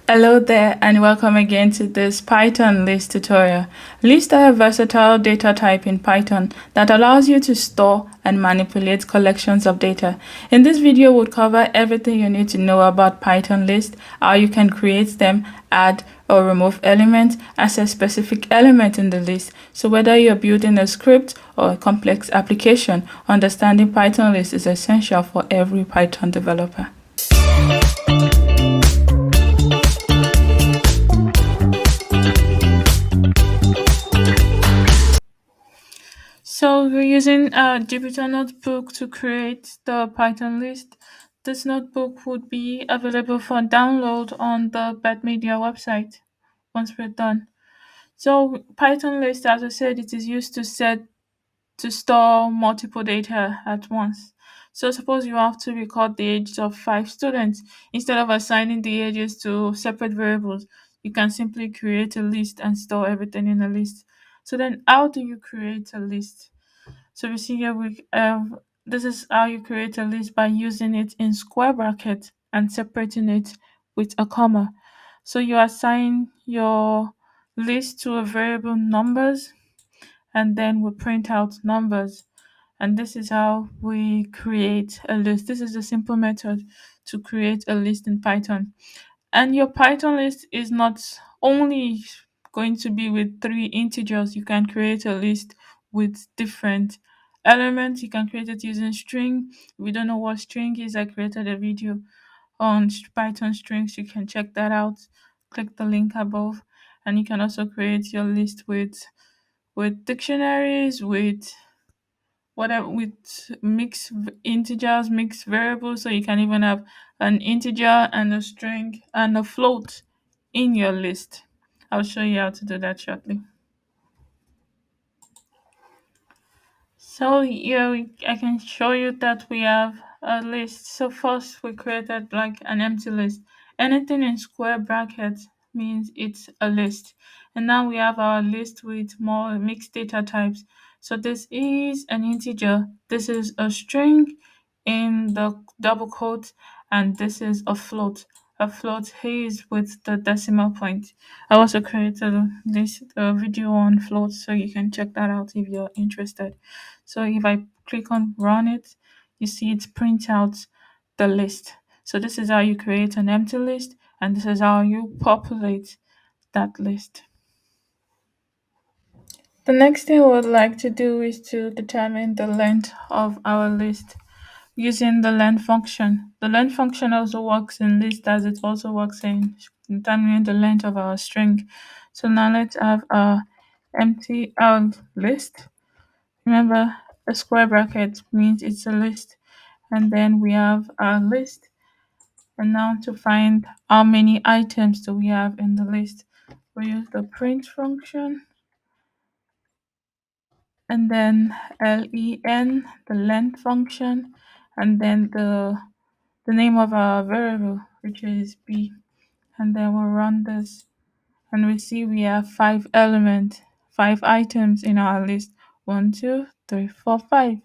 Hello there and welcome again to this Python list tutorial. Lists are a versatile data type in Python that allows you to store and manipulate collections of data. In this video, we'll cover everything you need to know about Python lists, how you can create them, add or remove elements, access specific element in the list. So whether you're building a script or a complex application, understanding Python lists is essential for every Python developer. So we're using a Jupyter notebook to create the Python list. This notebook would be available for download on the Bed Media website once we're done. So Python list, as I said, it is used to store multiple data at once. So suppose you have to record the ages of 5 students. Instead of assigning the ages to separate variables, you can simply create a list and store everything in a list. So then how do you create a list? So we see here this is how you create a list by using it in square brackets and separating it with a comma. So you assign your list to a variable numbers and then we print out numbers. And this is how we create a list. This is a simple method to create a list in Python. And your Python list is not only going to be with 3 integers. You can create a list with different elements. You can create it using string. If you don't know what string is, I created a video on Python strings. You can check that out. Click the link above. And you can also create your list with dictionaries, with whatever, with mixed integers, mixed variables. So you can even have an integer and a string and a float in your list. I'll show you how to do that shortly. So here I can show you that we have a list. So first we created like an empty list. Anything in square brackets means it's a list. And now we have our list with more mixed data types. So this is an integer, this is a string in the double quote, and this is a float. A float is with the decimal point. I also created this video on floats, so you can check that out if you're interested. So if I click on run it, you see it print out the list. So this is how you create an empty list, and this is how you populate that list. The next thing we would like to do is to determine the length of our list using the length function. The length function also works in list as it also works in determining the length of our string. So now let's have a empty list. Remember, a square bracket means it's a list. And then we have our list. And now to find how many items do we have in the list, we use the print function and then len, the length function, and then the name of our variable, which is b. And then we'll run this and we see we have 5 elements, 5 items in our list. 1, 2, 3, 4, 5.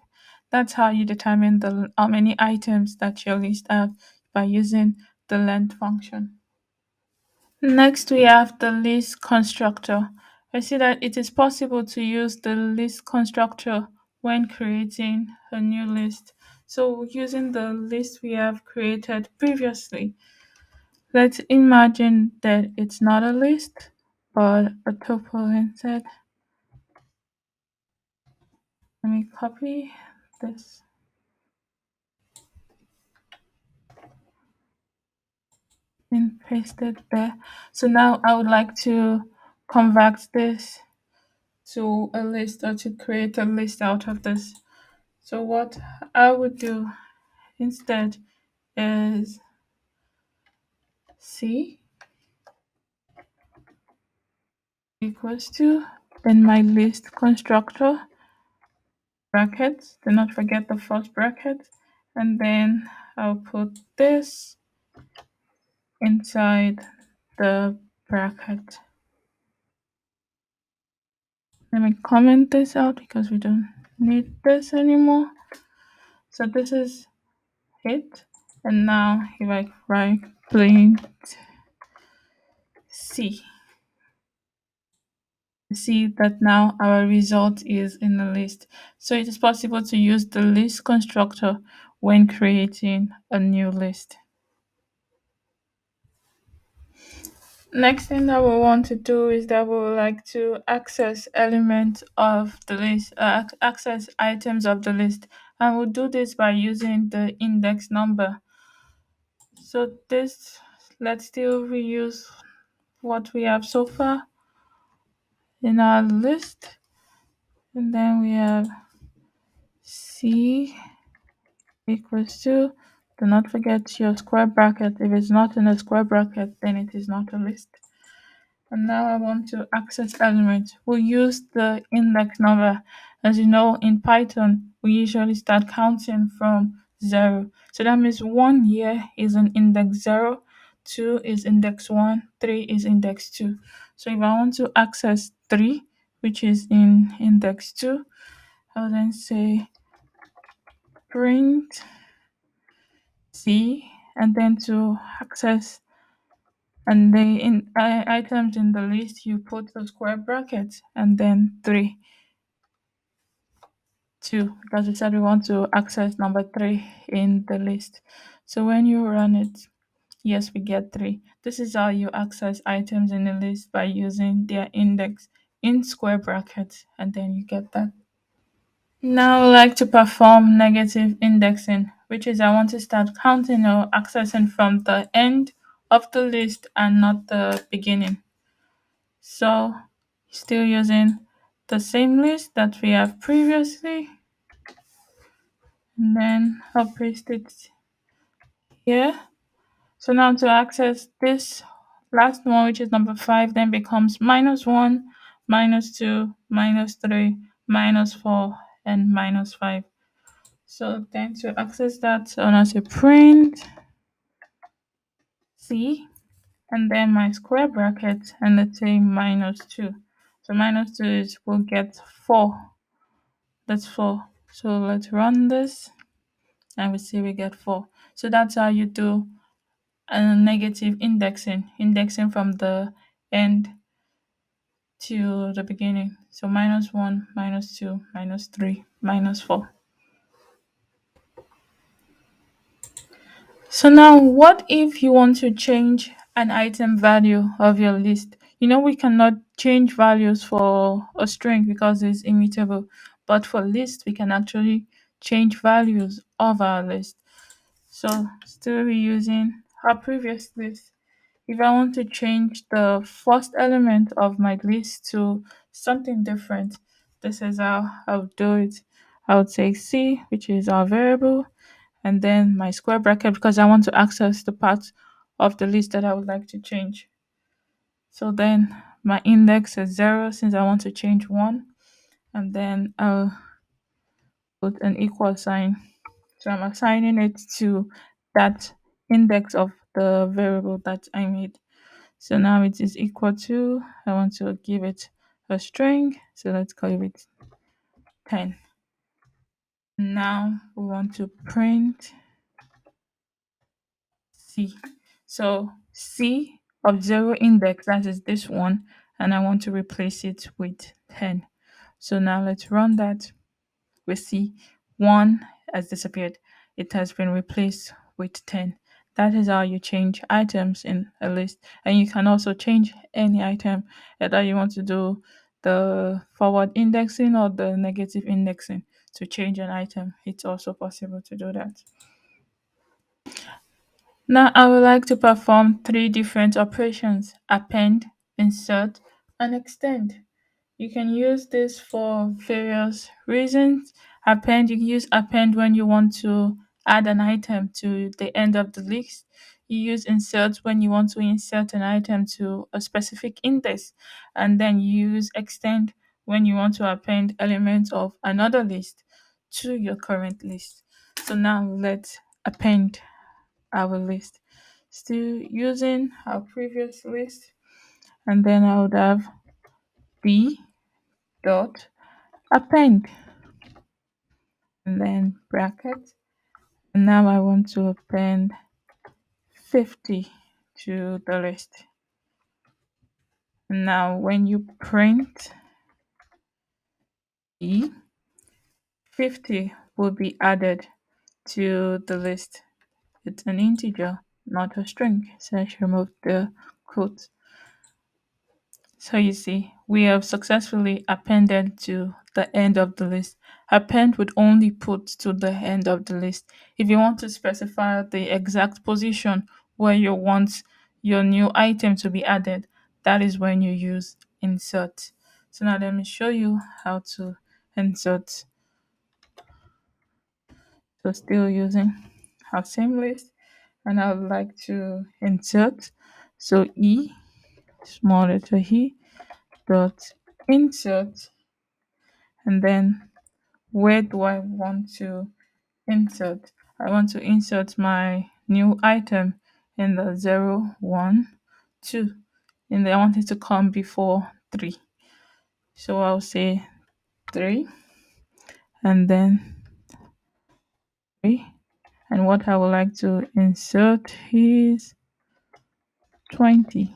That's how you determine how many items that your list have by using the length function. Next, we have the list constructor. I see that it is possible to use the list constructor when creating a new list. So using the list we have created previously, let's imagine that it's not a list, but a tuple instead. Let me copy this and paste it there. So now I would like to convert this to a list or to create a list out of this. So what I would do instead is C equals to, then my list constructor, brackets, do not forget the first bracket, and then I'll put this inside the bracket. Let me comment this out because we don't need this anymore. So this is it. And now if I write print C. See that now our result is in the list. So it is possible to use the list constructor when creating a new list. Next thing that we want to do is that we would like to access elements of the list, access items of the list, and we'll do this by using the index number. So this, let's still reuse what we have so far in our list, and then we have C equals to, do not forget your square bracket. If it's not in a square bracket, then it is not a list. And now I want to access elements. We'll use the index number. As you know, in Python, we usually start counting from 0. So that means 1 here is an index 0, 2 is index 1, 3 is index 2. So if I want to access 3, which is in index 2, I'll then say print C, and then to access and the items in the list, you put a square bracket and then 3, 2, because we said we want to access number 3 in the list. So when you run it, yes, we get 3. This is how you access items in the list, by using their index in square brackets, and then you get that. Now I like to perform negative indexing, which is I want to start counting or accessing from the end of the list and not the beginning. So still using the same list that we have previously, and then I'll paste it here. So now to access this last one, which is number 5, then becomes -1, -2, -3, -4, and -5. So then to access that, I'm gonna say print C, and then my square bracket, and let's say -2. So -2 is, we'll get 4. That's 4. So let's run this, and we see we get 4. So that's how you do a negative indexing, indexing from the end to the beginning. So -1, -2, -3, -4. So now what if you want to change an item value of your list? You know, we cannot change values for a string because it's immutable, but for list we can actually change values of our list. So still reusing our previous list. If I want to change the first element of my list to something different, this is how I would do it. I would say C, which is our variable, and then my square bracket, because I want to access the part of the list that I would like to change. So then my index is 0 since I want to change 1, and then I'll put an equal sign. So I'm assigning it to that index of the variable that I made. So now it is equal to, I want to give it a string, so let's call it 10. Now we want to print C. So C of 0 index, that is this one, and I want to replace it with 10. So now let's run that. We see 1 has disappeared. It has been replaced with 10. That is how you change items in a list. And you can also change any item, either you want to do the forward indexing or the negative indexing to change an item. It's also possible to do that. Now I would like to perform 3 different operations: append, insert, and extend. You can use this for various reasons. Append, you can use append when you want to add an item to the end of the list. You use insert when you want to insert an item to a specific index. And then you use extend when you want to append elements of another list to your current list. So now let's append our list. Still using our previous list, and then I would have b dot append, and then bracket. And now I want to append 50 to the list. Now, when you print E, 50 will be added to the list. It's an integer, not a string. So I should remove the quote. So you see, we have successfully appended to the end of the list. Append would only put to the end of the list. If you want to specify the exact position where you want your new item to be added, that is when you use insert. So now let me show you how to insert. So still using our same list, and I would like to insert. So E, small letter E, dot insert, and then where do I want to insert? I want to insert my new item in the 0, 1, 2. And I want it to come before 3. So I'll say 3 and then 3. And what I would like to insert is 20.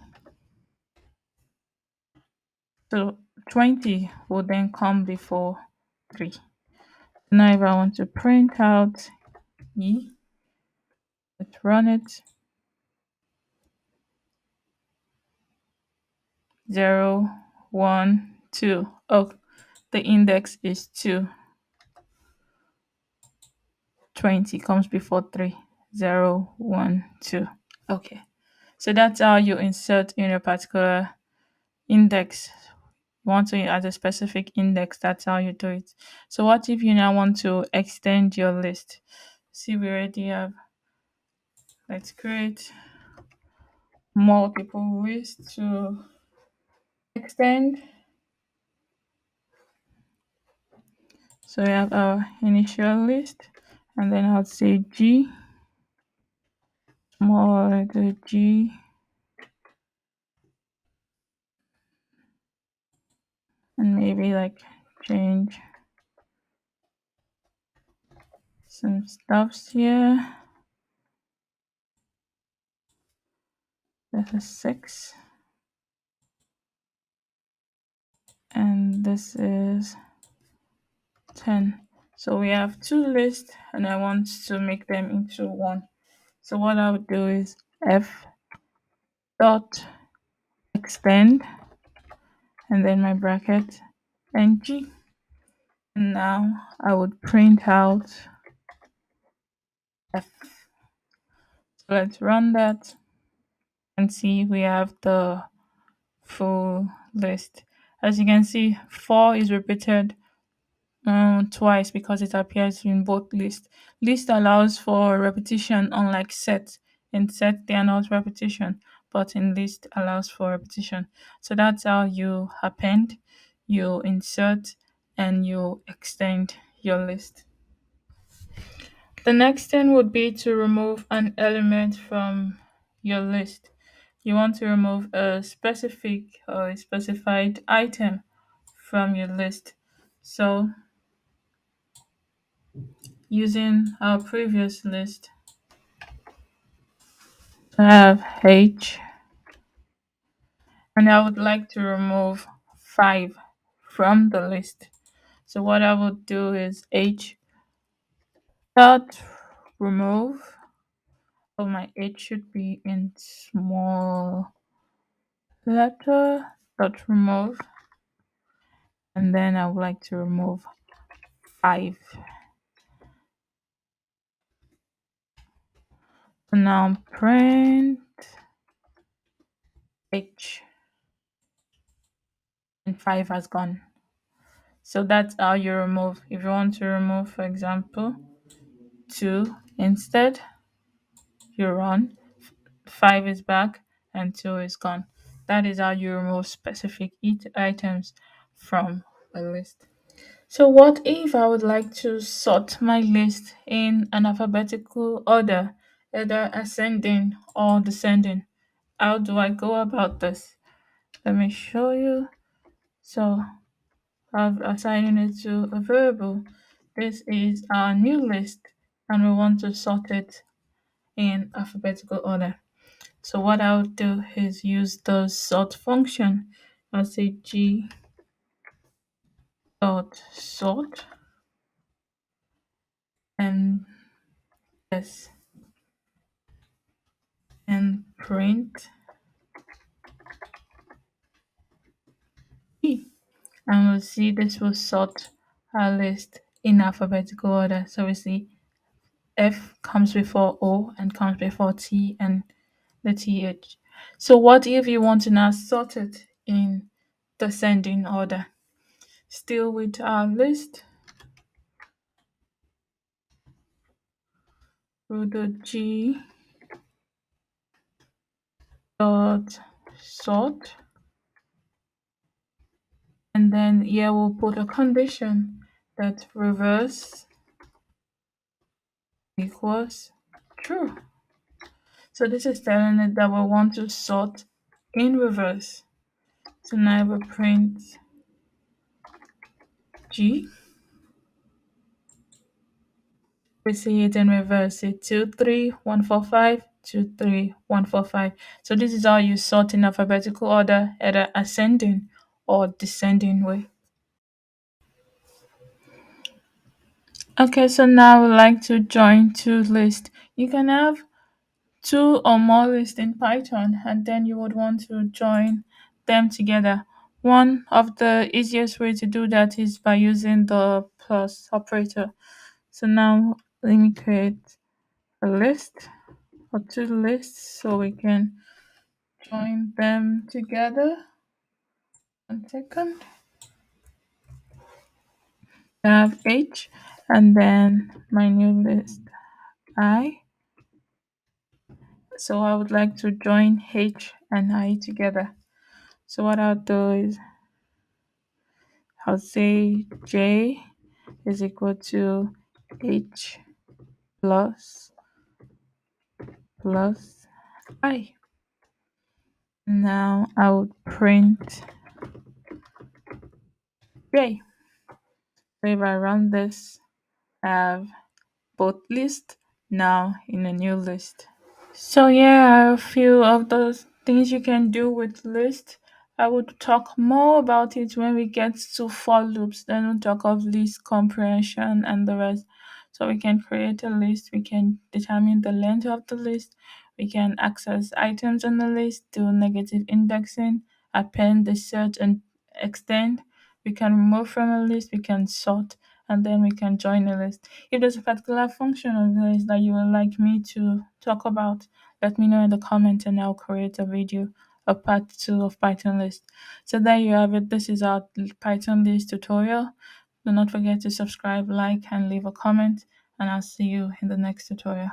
So 20 will then come before 3. Now if I want to print out E, let's run it. 0, 1, 2. Oh, the index is 2. 20 comes before 3. 0, 1, 2. Okay. So that's how you insert in a particular index. You want to add a specific index, that's how you do it. So what if you now want to extend your list? See, we already have, let's create multiple lists to extend. So we have our initial list, and then I'll say G, small letter G, and maybe like change some stuffs here. This is 6, and this is 10. So we have two lists, and I want to make them into one. So what I would do is F dot extend, and then my bracket and G. And now I would print out F. So let's run that and see we have the full list. As you can see, 4 is repeated twice because it appears in both lists. List allows for repetition, unlike set. In set, they are not repetition, but in list allows for repetition. So that's how you append, you insert, and you extend your list. The next thing would be to remove an element from your list. You want to remove a specific or a specified item from your list. So using our previous list, I have H, and I would like to remove 5 from the list. So what I would do is H dot remove. Oh, my H should be in small letter dot remove, and then I would like to remove 5. So now print H, and 5 has gone. So that's how you remove. If you want to remove, for example, 2 instead, you run, 5 is back, and 2 is gone. That is how you remove specific items from a list. So what if I would like to sort my list in an alphabetical order, either ascending or descending? How do I go about this? Let me show you. So I've assigned it to a variable. This is our new list, and we want to sort it in alphabetical order. So what I'll do is use the sort function. I'll say g dot sort and this and print p. And we'll see this will sort our list in alphabetical order. So we see F comes before O and comes before T and the TH. So what if you want to now sort it in descending order? Still with our list, we'll do G dot sort, and then here we'll put a condition that reverse equals true. So this is telling it that we want to sort in reverse. So now we print G. We see it in reverse. It's 2, 3, 1, 4, 5, 2, 3, 1, 4, 5. So this is how you sort in alphabetical order, either ascending or descending way. Okay, so now I would like to join two lists. You can have two or more lists in Python, and then you would want to join them together. One of the easiest way to do that is by using the plus operator. So now let me create a list or two lists so we can join them together. 1 second. I have H and then my new list I. So I would like to join H and I together. So what I'll do is I'll say J is equal to H plus plus I. Now I would print J. So if I run this, I have both lists now in a new list. So yeah, a few of the things you can do with list. I would talk more about it when we get to for loops. Then we'll talk of list comprehension and the rest. So we can create a list, we can determine the length of the list, we can access items on the list, do negative indexing, append, insert, and extend. We can remove from a list, we can sort, and then we can join a list. If there's a particular function of the list that you would like me to talk about, let me know in the comments and I'll create a video of part 2 of Python list. So there you have it. This is our Python list tutorial. Do not forget to subscribe, like, and leave a comment, and I'll see you in the next tutorial.